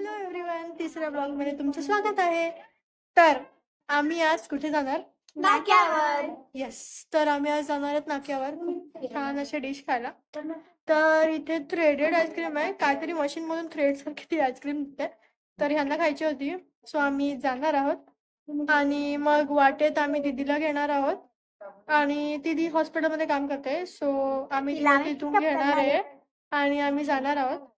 Hello everyone, तिसऱ्या blog मध्ये तुमचं स्वागत आहे. तर आम्ही आज कुठे जाणार? नाक्यावर. येस, तर आम्ही आज जाणार आहेत नाक्यावर खूप छान असे डिश खायला. तर इथे थ्रेडेड आईस्क्रीम आहे, काहीतरी मशीन मधून थ्रेड सारखी ती आईस्क्रीम दिसते. तर ह्यांना खायची होती, सो आम्ही जाणार आहोत आणि मग वाटेत आम्ही दीदीला घेणार आहोत आणि दीदी हॉस्पिटलमध्ये काम करते, सो आम्ही तिला तिथून घेणार आहे आणि आम्ही जाणार आहोत.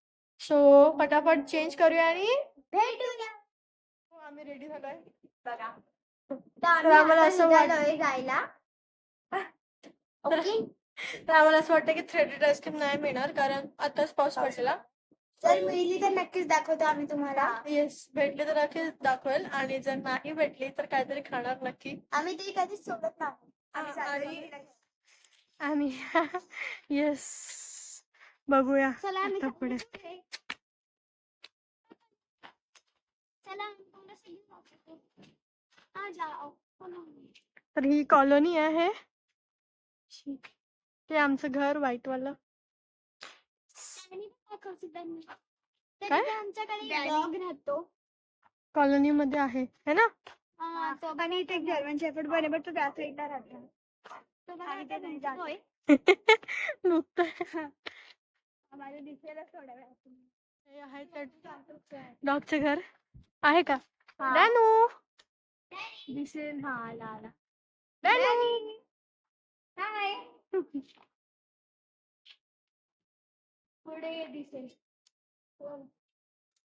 सो पटापट चेंज करूया आणि भेटूया. आम्ही रेडी झालोय बघा. तर आम्हाला असं जायला. ओके. तर आम्हाला असं वाटतं की थ्रेडेड आईस्क्रीम नाही मिळणार कारण आताच पाऊस पडलेला. जर मिळली तर नक्कीच दाखवतो आम्ही तुम्हाला. येस, भेटले तर नक्की दाखवेल आणि जर नाही भेटली तर काहीतरी खाणार नक्की. आम्ही ती कधीच सोडत नाही. आणि येस, बघूया चला आम्ही आता पुढे. चला आ जाओ. तर ही कॉलोनी आहे, ते आमचं घर व्हाईट वाला. काय आमच्याकडे डॉग राहतो कॉलोनी मध्ये आहे है ना. आणि इथे एक जर्मन शेफर्ड बरोबर तो त्या साईडला राहतो. आम्हाला दिसायला थोड्या वेळात हे आहे त्या डॉगचं घर आहे का? डॅनू दिसेल. हा आला आला. डॅनू हाय. पुढे दिसेल.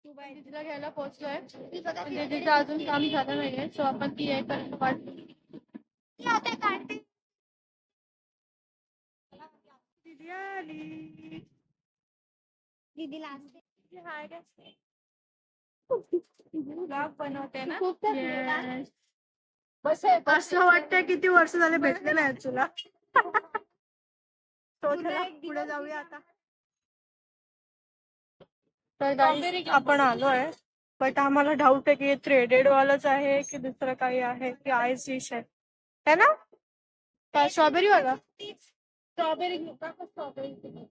तिला घ्यायला पोहोचलोय, तिचं अजून काम झालं नाहीये, सो आपण ती आहे वाट. आता काढते. दीदी आली. दीदीला असते. हाय काय ब्लॉग बनवते ना. Yes. असं वाटतंय किती वर्ष झाले भेटले नाही तुला. तो चला पुढे जाऊया आता. तर गाईस आपण आलोय, बट आम्हाला डाऊट आहे की थ्रेडेड वालाच आहे की दुसरं काही आहे की आईस डिश आहे है ना. काय स्ट्रॉबेरी वाला? स्ट्रॉबेरी घेऊ का? Strawberry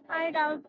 I doubt.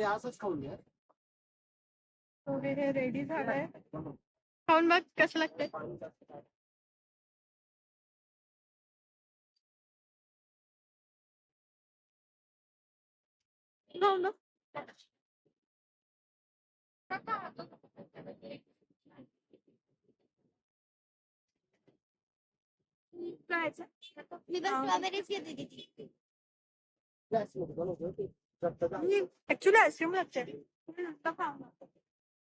असंच खाऊन घ्या. हे रेडी झालंय, खाऊन बघ कसं लागतंय. खाऊन बघ. मी बस स्ट्रॉबेरीज घेते तिथे. ऍक्च्युली आईस्क्रीम लागते.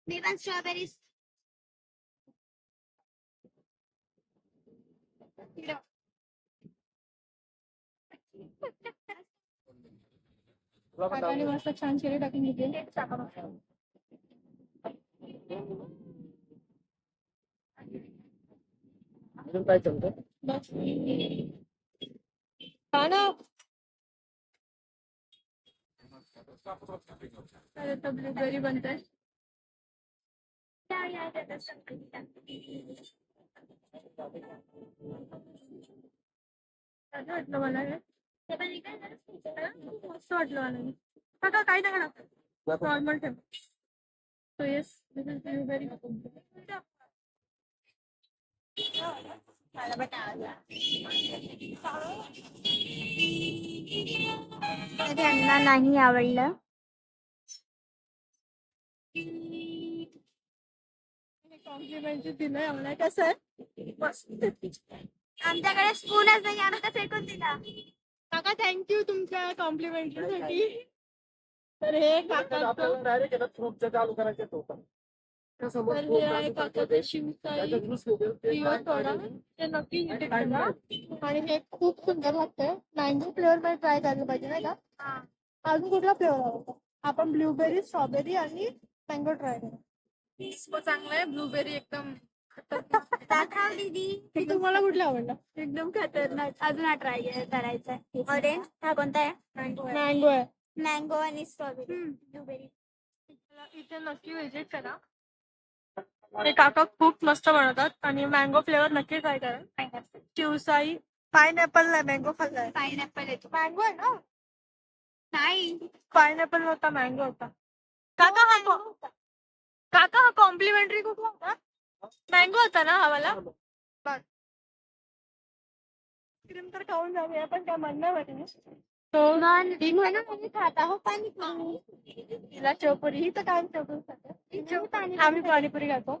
मी पण स्ट्रॉबेरीज. काकाने मस्त छान चिरी टाकून घेतली. अजून काय चालतं? हा ना. अरे तर ब्लूबेरी बनते. वाटलं मला हे मस्त वाटलं मला. काका काही नका टाकू, नॉर्मल ठेव. So yes, this is blueberry. त्यांना नाही आवडलं. कॉम्प्लिमेंट दिलंय आम्हाला. कसं आहे? मस्त. आमच्याकडे स्पूनच नाही, आम्ही तर फेकून दिला. काका थँक्यू तुमच्या कॉम्प्लिमेंटरीसाठी. तर हे काकाचं आपल्याला डायरेक्ट येतात फ्रूटचं चालू करायचं होतं त्यासमोर तर fruit हे आहे असं सारखं काकाचं ते शिवसाई त्याच्यात juice घेते, ते प्युअर काय सोडा करायचं? ते नक्की विजिट Time करा नाही. आणि हे खूप सुंदर लागतंय मँगो फ्लेवर मध्ये ट्राय करायला पाहिजे नाही का अजून कुठला फ्लेवर आवडतो आपण ब्लूबेरी स्ट्रॉबेरी आणि मँगो ट्राय करू चांगलं आहे ब्लूबेरी एकदम दाखव दीदी तुम्हाला कुठला आवडला एकदम खतरनाक अजून हा ट्राय करायचा आहे ऑरेंज हा कोणता आहे मँगो आहे मँगो आणि स्ट्रॉबेरी ब्लूबेरी इथे नक्की विजिट करा हे काका खूप मस्त बनवतात आणि मँगो फ्लेवर नक्की ट्राय करा शिवसाई पायनॅपल नाही मँगो खाल्लाय पाइनएप्पल येतो मँगो आहे ना नाही पायनॅपल होता मँगो होता काका हा कॉम्प्लिमेंटरी कुठला होता मँगो होता ना हा वाला आईस्क्रीम तर खाऊन जाऊया पण काय म्हणणं वाटत म्हणून खाता हो पाणी तिला चौपुरी ही तर काय चौपुरी आम्ही पाणीपुरी खातो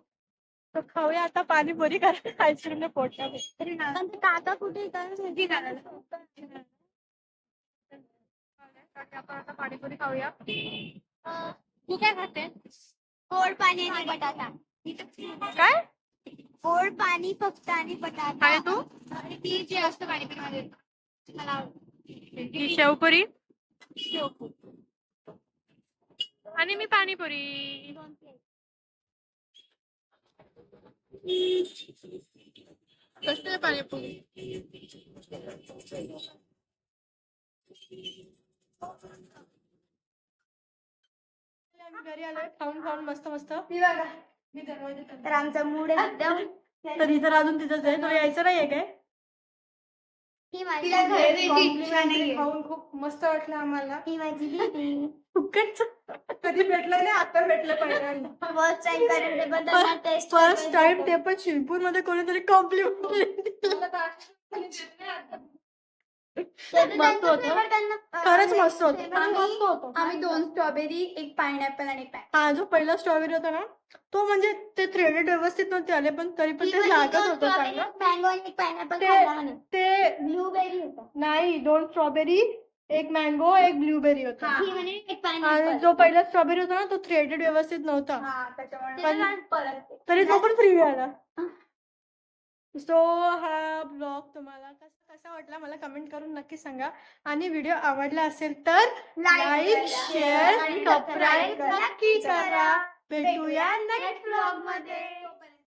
तर खाऊया आता पाणीपुरी कारण आईस्क्रीमने पोट काका कुठे आपण आता पाणीपुरी खाऊया तू काय खाते गोड पाणी आणि बटाटा काय गोड पाणी फक्त आणि बटाटा आणि तू आणि ती जी असतं पाणीपुरी मध्ये मला आवडते. ही शेवपुरी आणि मी पाणीपुरी कसं आहे पाणीपुरी घरी आलोय खाऊन खाऊन मस्त मस्त मी दरवाजा तर आमचा मूड एकदम तर इतर अजून तिथंच आहे तो यायचं नाहीये काय ही माझी complimentary खाऊन खूप मस्त वाटलं आम्हाला ही माझी दीदी फुकटच कधी भेटलं नाही आता भेटलं पहिल्यांदा फर्स्ट टाइम करेल ते पण त्यांना टेस्ट फर्स्ट टाइम ते पण शिवपूर मध्ये कोणीतरी कॉम्प्लिमेंट मस्त होतं खरंच मस्त होतं आम्ही 2 स्ट्रॉबेरी एक पाइनएप्पल आणि एक हा जो पहिला स्ट्रॉबेरी होता ना तो म्हणजे ते थ्रेडेड व्यवस्थित नव्हते आले पण तरी पण ते लागत होतं चांगलं मँगो आणि एक पाइनएप्पल ते ब्लूबेरी होता नाही 2 स्ट्रॉबेरी एक मँगो एक ब्लूबेरी होता ही म्हणे एक आणि पाइनएप्पल जो पहिला स्ट्रॉबेरी होता ना तो थ्रेडेड व्यवस्थित नव्हता त्याच्यामुळे तरी तो पण फ्री आला सो हा ब्लॉग तुम्हाला कसा वाटला मला कमेंट करून नक्की सांगा आणि व्हिडिओ आवडला असेल तर लाईक शेअर आणि सबस्क्राईब सबस्क्राईब नक्की करा भेटूया नेक्स्ट ब्लॉग मध्ये